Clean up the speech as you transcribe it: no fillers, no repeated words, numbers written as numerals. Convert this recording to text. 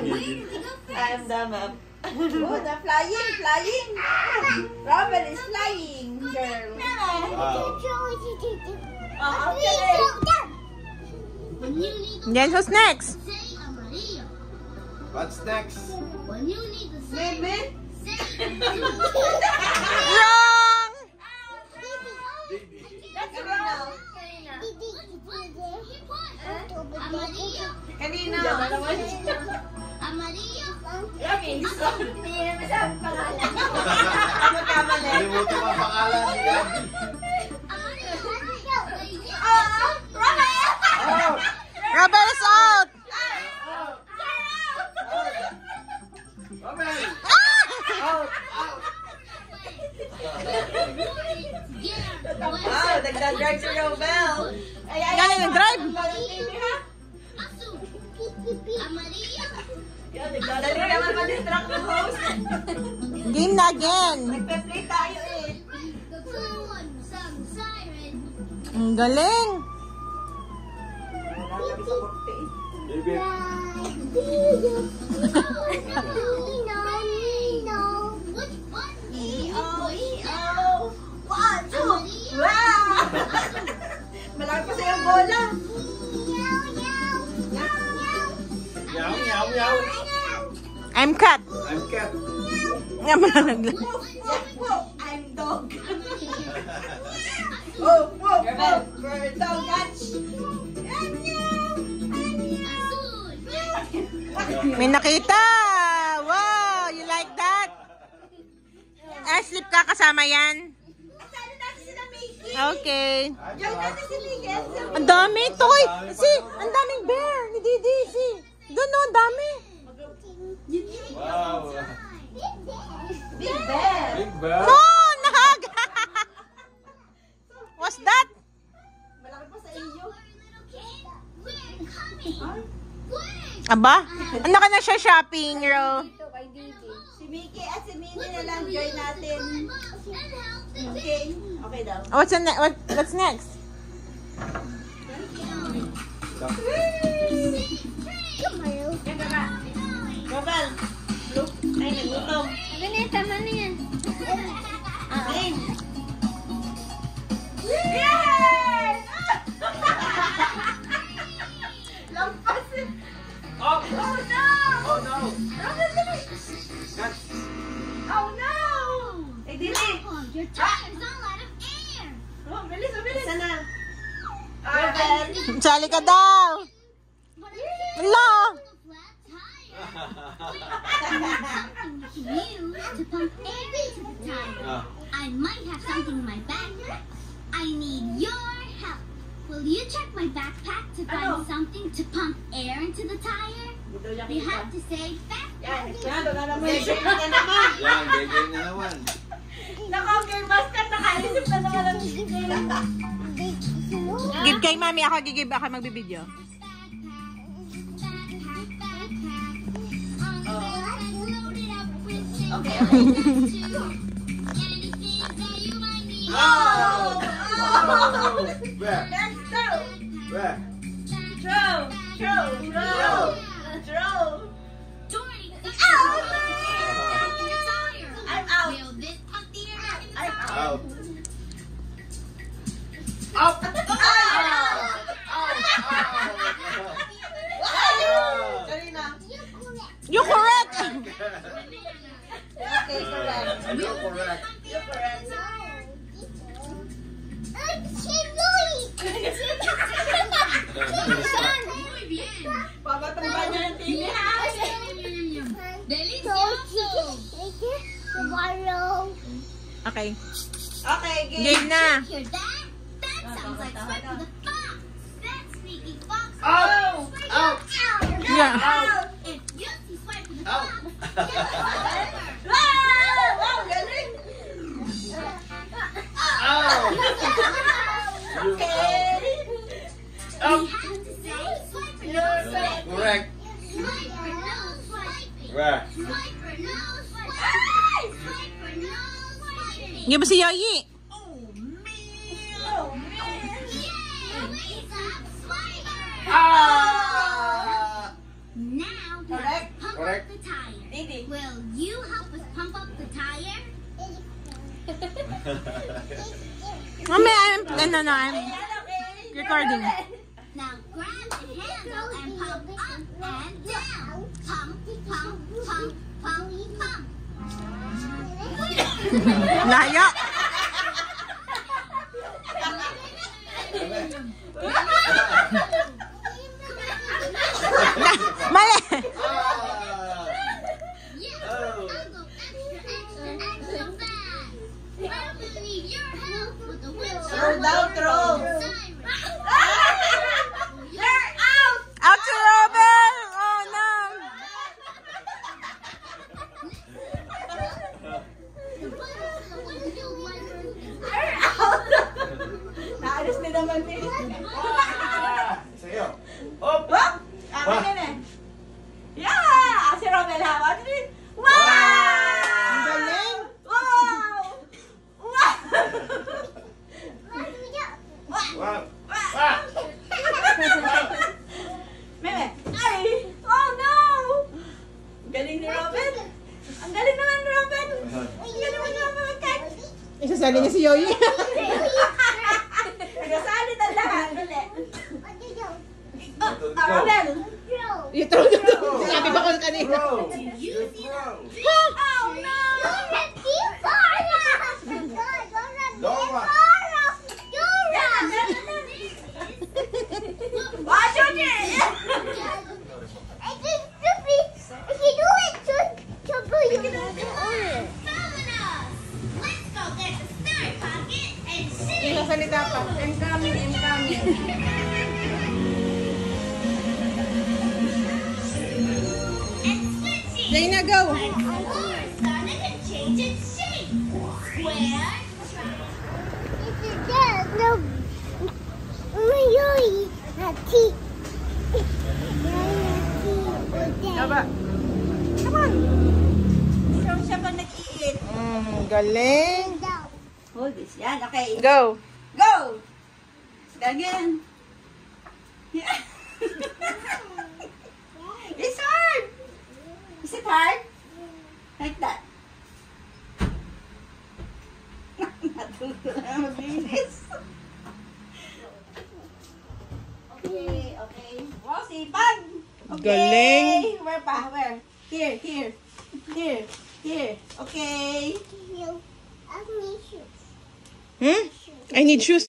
I am the map. Oh, the flying. Robert is flying, girl. Then who's next? What's next? Maybe. Wrong! That's wrong. Kanina. Kalimutan mo ang pangalan niya. Robert is out! Robert! Wow, nagdadrive si Robel. Galing yung drive! Dali naman ma-distract ng host. Game na again! Nagpe-play tayo eh. Ang galing! David. Malaki pa sa'yo ang bola. Meow. I'm cat! I'm cat. Nga malalaglag. I'm dog. Oh, bird dog catch. May nakita! Wow! You like that? Sleep ka kasama yan? Okay. Ang dami, toy! Ang daming bear ni Didi. Doon no, ang dami. Wow. Big bear. Big bear. No! Nahag! What's that? Malaki pa sa iyo. Aba? Ano ka na siya shopping, Ro? Si Mickey at si Minnie na lang join natin. Okay. Okay daw. What's next? Robel. Look. Ay, nagutom. Tama na yan. Again. Yes! Lampas. Oh! Oh no! Oh no! Robert, dali! Catch! Oh no! Eh, dili. Your tire's all out of air! Oh, bilis. Sana. Robel. Sali ka daw! Hello! I might have something in my bag. I need your help. Will you check my backpack to find something to pump air into the tire? You have to say fast. Yan, na naman. Yan, gagawin na naman. Naka-game basket. Nakaisip na naman ang Give kay mami, ako magbibideo. Okay. Oh! Where? Let's go. Where? Throw. I'm out. Will this pump the air back in the I'm tire? Out. Up. Karina. You correct! Okay, correct. You're correct. You're correct. Papatumba niya ng TV, ha? Delicioso! Okay. Okay, game. Game na. Hear that? That sounds like swipe for the fox. That sneaky fox. Oh! Out! Yeah. If you see swipe for the fox, Wow! Galing! Out! Okay. we have to say swipe for no swiping. Correct. Swipe for no swiping. Where? Swipe for no swiping. Swipe for no swiping. Give mo si Yoyi. Now we Correct. pump Correct. up the tire. Didi. Will you help us pump up the tire? Mamaya, I'm Ayan, okay. recording. Now grab the handle and pump up and down. Pump, pump, pump, pump, pump. Layo. Mali. Yeah, Oh. I'll go extra, extra, extra fast. I will need your help with the windshield. Throw down, throw. You're out. Out to Robin. Oh, no. The button for the windshield wipers is Naalis din naman eh. Sa'yo. Hop! Wah! Akin yan eh. Yeah! Si Romel ha. Wow! Ang galing. Wow! Wow! Wow! Ah! Meme. Ay! Oh no! Ang galing ni Robin. Ang galing naman ni Robin. Ang galing naman ni Robin mag-catch. Isasali niya si Yoyi. Nagkasali na lahat. Dali. Go. Robin. You throw the Sinabi ba ko kanina? Throw! You throw! Oh no! Dora! Watch out here! Let's go get the star pocket and see. Sasalita pa. Incoming, incoming. And switching. Dana, go. Like War started to change its shape. Square, Aba. Come on. Siya pa nag-iit. Galing. Hold this. Yan, okay. Go. Go! Again. Yeah. It's hard. Is it hard? Like that. Natuto na maglinis. Okay, okay. Wow, sipag. Okay. Galing. Where pa? Where? Here, here. Here, here. Okay. I need shoes.